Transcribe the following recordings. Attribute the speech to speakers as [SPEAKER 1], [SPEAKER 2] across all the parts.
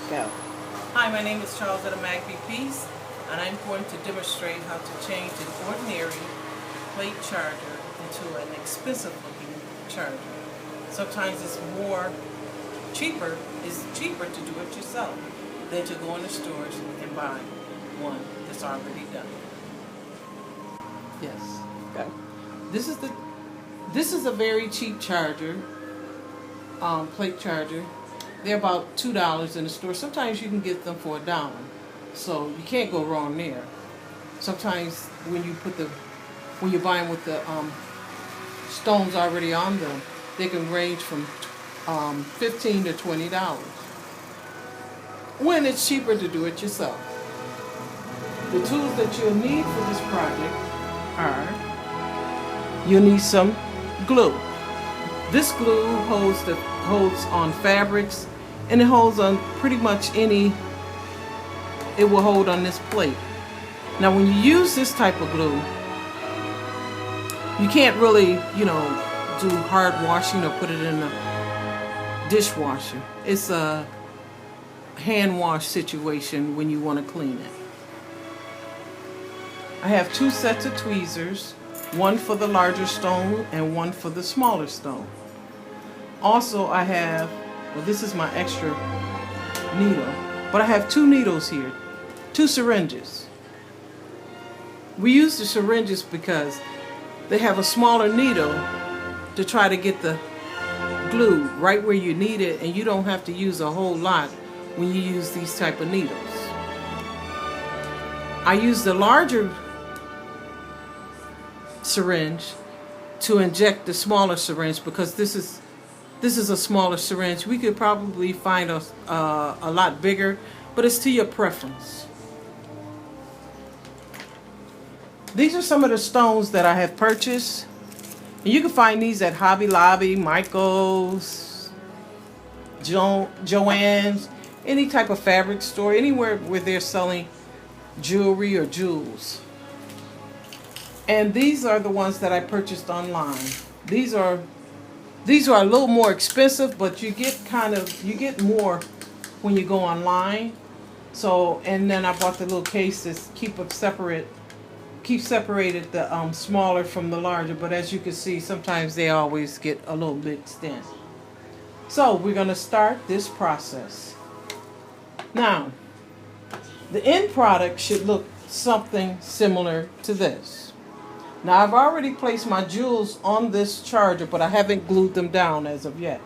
[SPEAKER 1] Go.
[SPEAKER 2] Hi, my name is Charles at a Magby-Peace, and I'm going to demonstrate how to change an ordinary plate charger into an expensive looking charger. Sometimes it's cheaper to do it yourself than to go in the stores and buy one that's already done. Yes.
[SPEAKER 1] Go.
[SPEAKER 2] This is a very cheap charger, plate charger. They're about $2 in the store. Sometimes you can get them for $1, so you can't go wrong there. Sometimes when you buy them with the stones already on them, they can range from $15 to $20. When it's cheaper to do it yourself. The tools that you'll need for this project are: you'll need some glue. This glue holds on fabrics, and it holds on pretty much it will hold on this plate. Now when you use this type of glue, you can't really, do hard washing or put it in a dishwasher. It's a hand wash situation when you want to clean it. I have 2 sets of tweezers, one for the larger stone and one for the smaller stone. Also, I have, this is my extra needle, but I have 2 needles here, 2 syringes. We use the syringes because they have a smaller needle to try to get the glue right where you need it, and you don't have to use a whole lot when you use these type of needles. I use the larger syringe to inject the smaller syringe because this is a smaller syringe. We could probably find a lot bigger, but it's to your preference. These are some of the stones that I have purchased. And you can find these at Hobby Lobby, Michael's, Joann's, any type of fabric store, anywhere where they're selling jewelry or jewels. And these are the ones that I purchased online. These are a little more expensive, but you get more when you go online. So, and then I bought the little cases, keep separated the smaller from the larger. But as you can see, sometimes they always get a little mixed in. So we're going to start this process. Now, the end product should look something similar to this. Now, I've already placed my jewels on this charger, but I haven't glued them down as of yet.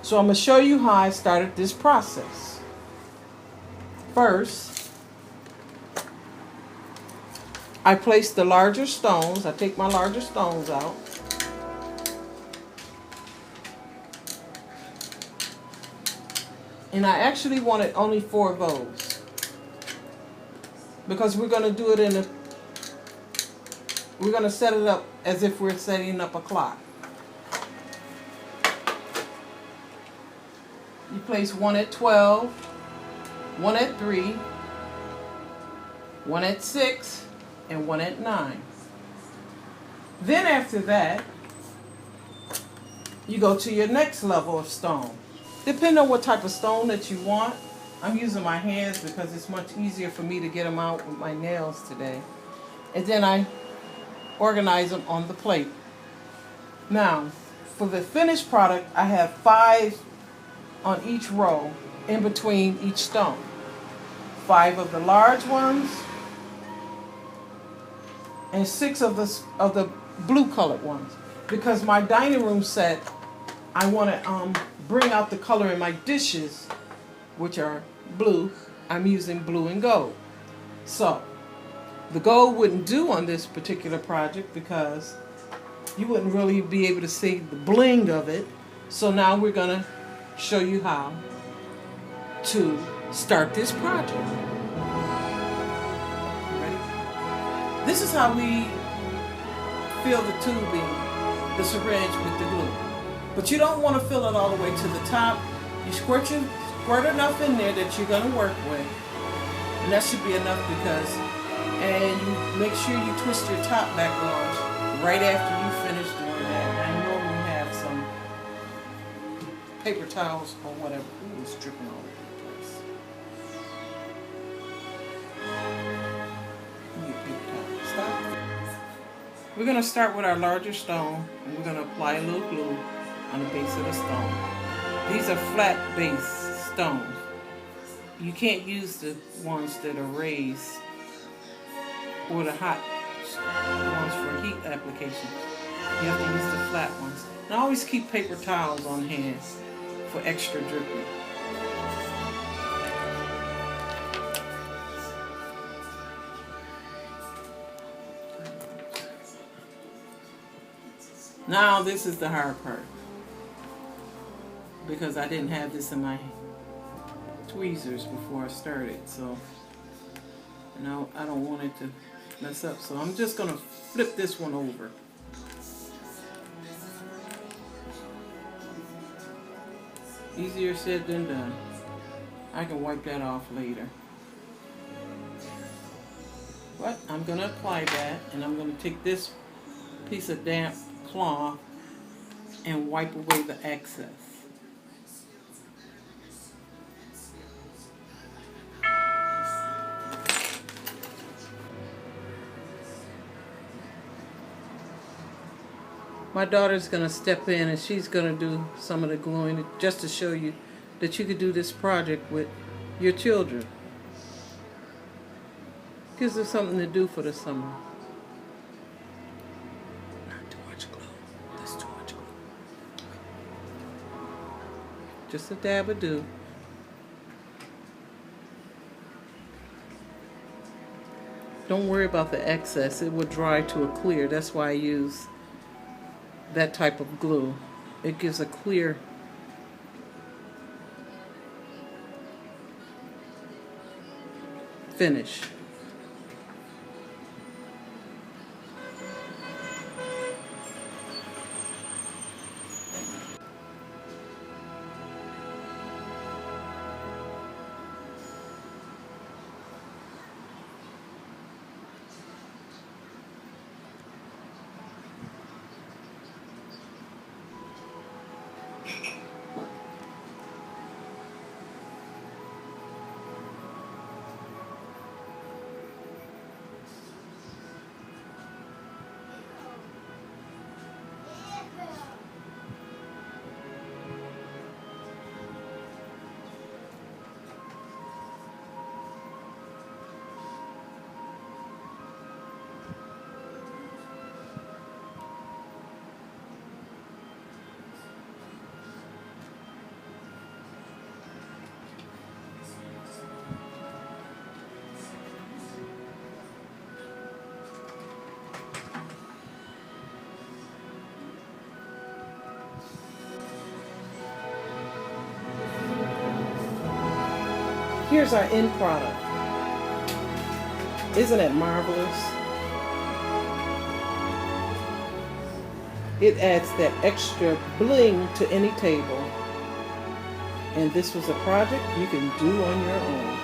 [SPEAKER 2] So I'm going to show you how I started this process. First, I place the larger stones. I take my larger stones out. And I actually wanted only 4 of those, because we're going to do it we're going to set it up as if we're setting up a clock. You place 1 at 12, 1 at 3, 1 at 6, and 1 at 9. Then after that, you go to your next level of stone. Depending on what type of stone that you want. I'm using my hands because it's much easier for me to get them out with my nails today. And then I organize them on the plate. Now, for the finished product, I have 5 on each row in between each stone. 5 of the large ones and 6 of the blue colored ones, because my dining room set, I want to bring out the color in my dishes, which are blue. I'm using blue and gold. So the gold wouldn't do on this particular project because you wouldn't really be able to see the bling of it. So now we're going to show you how to start this project. Ready? This is how we fill the tubing, the syringe with the glue. But you don't want to fill it all the way to the top. You squirt enough in there that you're going to work with. And that should be enough and you make sure you twist your top back on right after you finish doing that. I normally have some paper towels or whatever. Ooh, it's dripping all over the place. We're going to start with our larger stone, and we're going to apply a little glue on the base of the stone. These are flat base stones. You can't use the ones that are raised or the hot ones for heat application. You have to use the flat ones. And always keep paper towels on hand for extra dripping. Now this is the hard part, because I didn't have this in my tweezers before I started, so now I don't want it to mess up, so I'm just going to flip this one over. Easier said than done. I can wipe that off later. But I'm going to apply that, and I'm going to take this piece of damp cloth and wipe away the excess. My daughter's going to step in and she's going to do some of the gluing just to show you that you could do this project with your children. Gives them something to do for the summer. Not too much glue. That's too much glue. Just a dab of dew. Don't worry about the excess. It will dry to a clear. That's why I use that type of glue. It gives a clear finish. Here's our end product. Isn't it marvelous? It adds that extra bling to any table. And this was a project you can do on your own.